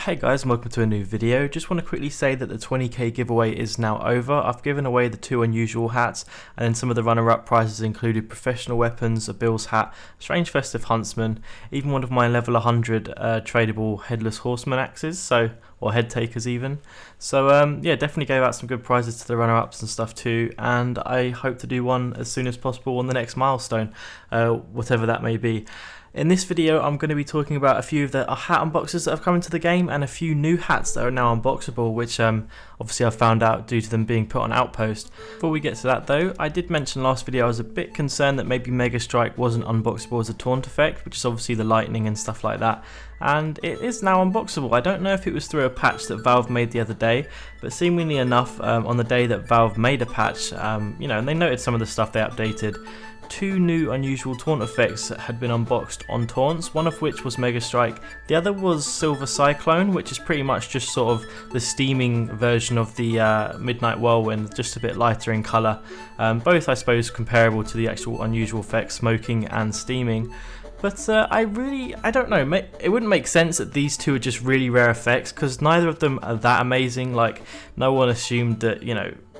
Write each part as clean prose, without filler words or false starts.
Hey guys, and welcome to a new video. Just want to quickly say that the 20k giveaway is now over. I've given away the 2 unusual hats, and then some of the runner-up prizes included professional weapons, a Bill's hat, strange festive huntsman, even one of my level 100 tradable headless horseman axes, or head takers even. So yeah, definitely gave out some good prizes to the runner-ups and stuff too, and I hope to do one as soon as possible on the next milestone, whatever that may be. In this video, I'm going to be talking about a few of the hat unboxes that have come into the game and a few new hats that are now unboxable, which obviously I've found out due to them being put on Outpost. Before we get to that though, I did mention last video I was a bit concerned that maybe Mega Strike wasn't unboxable as a taunt effect, which is obviously the lightning and stuff like that. And it is now unboxable. I don't know if it was through a patch that Valve made the other day, but seemingly enough, on the day that Valve made a patch, and they noted some of the stuff they updated. 2 new unusual taunt effects had been unboxed on taunts, one of which was Mega Strike, the other was Silver Cyclone, which is pretty much just sort of the steaming version of the Midnight Whirlwind, just a bit lighter in colour. Both I suppose comparable to the actual unusual effects, smoking and steaming. But I don't know, it wouldn't make sense that these two are just really rare effects, because neither of them are that amazing. Like, no one assumed that,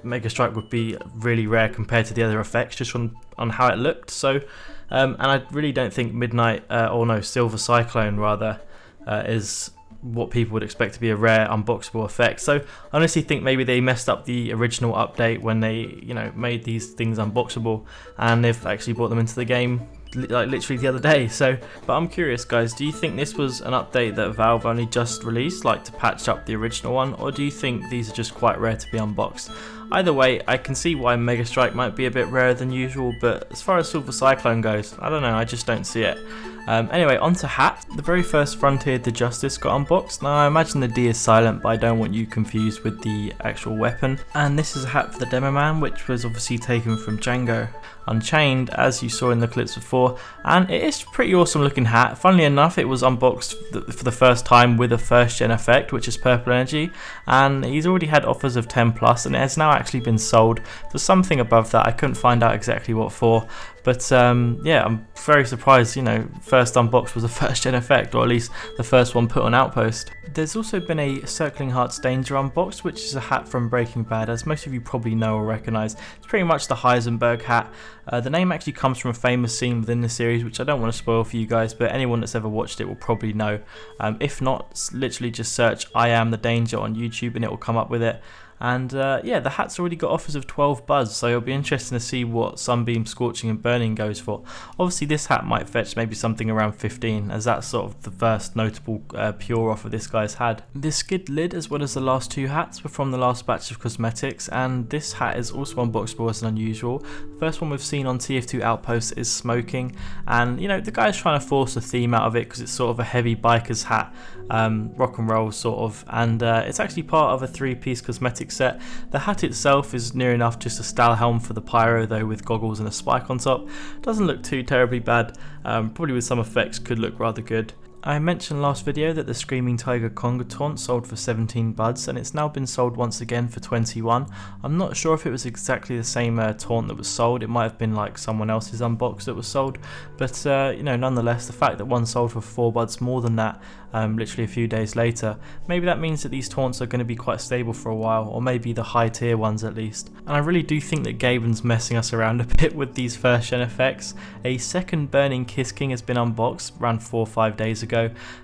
Mega Strike would be really rare compared to the other effects, just on how it looked. So, and I really don't think Silver Cyclone rather, is what people would expect to be a rare unboxable effect. So I honestly think maybe they messed up the original update when they, made these things unboxable, and they've actually brought them into the game like literally the other day. So, but I'm curious guys, do you think this was an update that Valve only just released, like to patch up the original one, or do you think these are just quite rare to be unboxed? Either way, I can see why Mega Strike might be a bit rarer than usual, but as far as Silver Cyclone goes, I don't know, I just don't see it. Anyway, on to hat. The very first Frontier the Justice got unboxed. Now I imagine the D is silent, but I don't want you confused with the actual weapon. And this is a hat for the Demo Man, which was obviously taken from Django Unchained, as you saw in the clips before, and it is a pretty awesome looking hat. Funnily enough, it was unboxed for the first time with a first gen effect, which is Purple Energy, and he's already had offers of 10 plus, and it has now actually been sold for something above that. I couldn't find out exactly what for, but yeah, I'm very surprised, first unboxed was a first gen effect, or at least the first one put on Outpost. There's also been a Circling Hearts Danger unboxed, which is a hat from Breaking Bad, as most of you probably know or recognise. It's pretty much the Heisenberg hat. The name actually comes from a famous scene within the series, which I don't want to spoil for you guys, but anyone that's ever watched it will probably know. If not, literally just search I Am the Danger on YouTube and it will come up with it. And yeah, the hat's already got offers of 12 buzz, so it'll be interesting to see what Sunbeam, Scorching and Burning goes for. Obviously this hat might fetch maybe something around 15, as that's sort of the first notable pure offer this guy's had. This skid lid, as well as the last 2 hats, were from the last batch of cosmetics, and this hat is also unboxable as an unusual. The first one we've seen on TF2 Outpost is Smoking, and the guy's trying to force a theme out of it because it's sort of a heavy biker's hat, rock and roll sort of, and it's actually part of a 3-piece cosmetic set. The hat itself is near enough just a Stahlhelm for the pyro though, with goggles and a spike on top. Doesn't look too terribly bad, probably with some effects could look rather good. I mentioned last video that the Screaming Tiger Conga taunt sold for 17 buds, and it's now been sold once again for 21. I'm not sure if it was exactly the same taunt that was sold. It might have been like someone else's unbox that was sold, but nonetheless, the fact that one sold for 4 buds more than that, literally a few days later, maybe that means that these taunts are going to be quite stable for a while, or maybe the high tier ones at least. And I really do think that Gaben's messing us around a bit with these first gen effects. A second Burning Kiss King has been unboxed around 4 or 5 days ago,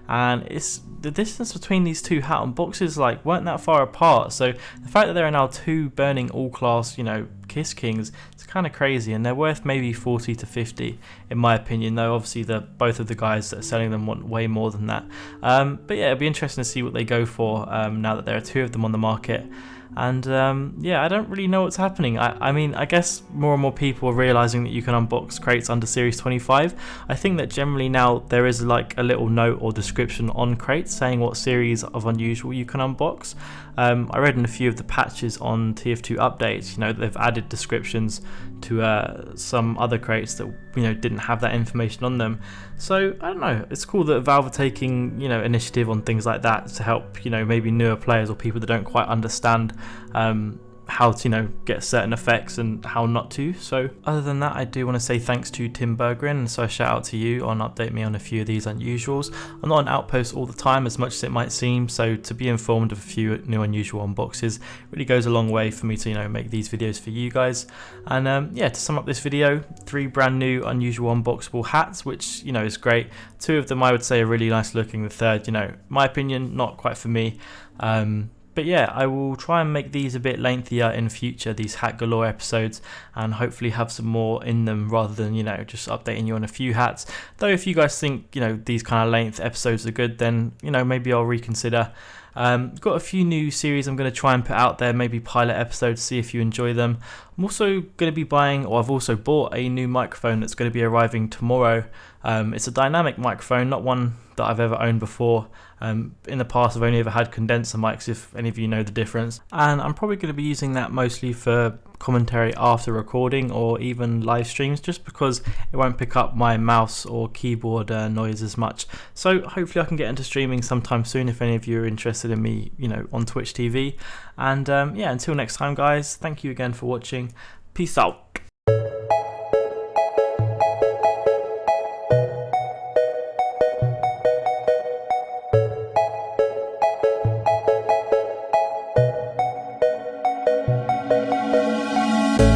and it's the distance between these 2 hat unboxes weren't that far apart, so the fact that there are now 2 Burning all class Kiss Kings, it's kind of crazy, and they're worth maybe 40 to 50 in my opinion, though obviously both of the guys that are selling them want way more than that. But yeah, it'll be interesting to see what they go for now that there are 2 of them on the market. And yeah, I don't really know what's happening. I mean, I guess more and more people are realizing that you can unbox crates under Series 25. I think that generally now there is like a little note or description on crates saying what series of unusual you can unbox. I read in a few of the patches on TF2 updates, they've added descriptions to some other crates that didn't have that information on them. So I don't know, it's cool that Valve are taking initiative on things like that to help maybe newer players or people that don't quite understand how to, get certain effects and how not to. So other than that, I do want to say thanks to Tim Berggren, so a shout out to you on update me on a few of these unusuals. I'm not on Outpost all the time as much as it might seem, so to be informed of a few new unusual unboxes really goes a long way for me to make these videos for you guys. And yeah, to sum up this video, 3 brand new unusual unboxable hats, which is great. 2 of them I would say are really nice looking. The third, my opinion, not quite for me. But yeah, I will try and make these a bit lengthier in future, these Hat Galore episodes, and hopefully have some more in them rather than, just updating you on a few hats. Though if you guys think, these kind of length episodes are good, then, maybe I'll reconsider. Got a few new series I'm going to try and put out there, maybe pilot episodes, see if you enjoy them. I'm also going to be buying, or I've also bought a new microphone that's going to be arriving tomorrow. It's a dynamic microphone, not one that I've ever owned before. In the past I've only ever had condenser mics, if any of you know the difference, and I'm probably going to be using that mostly for commentary after recording or even live streams, just because it won't pick up my mouse or keyboard noise as much. So hopefully I can get into streaming sometime soon if any of you are interested in me on Twitch TV. And yeah, until next time guys, thank you again for watching. Peace out.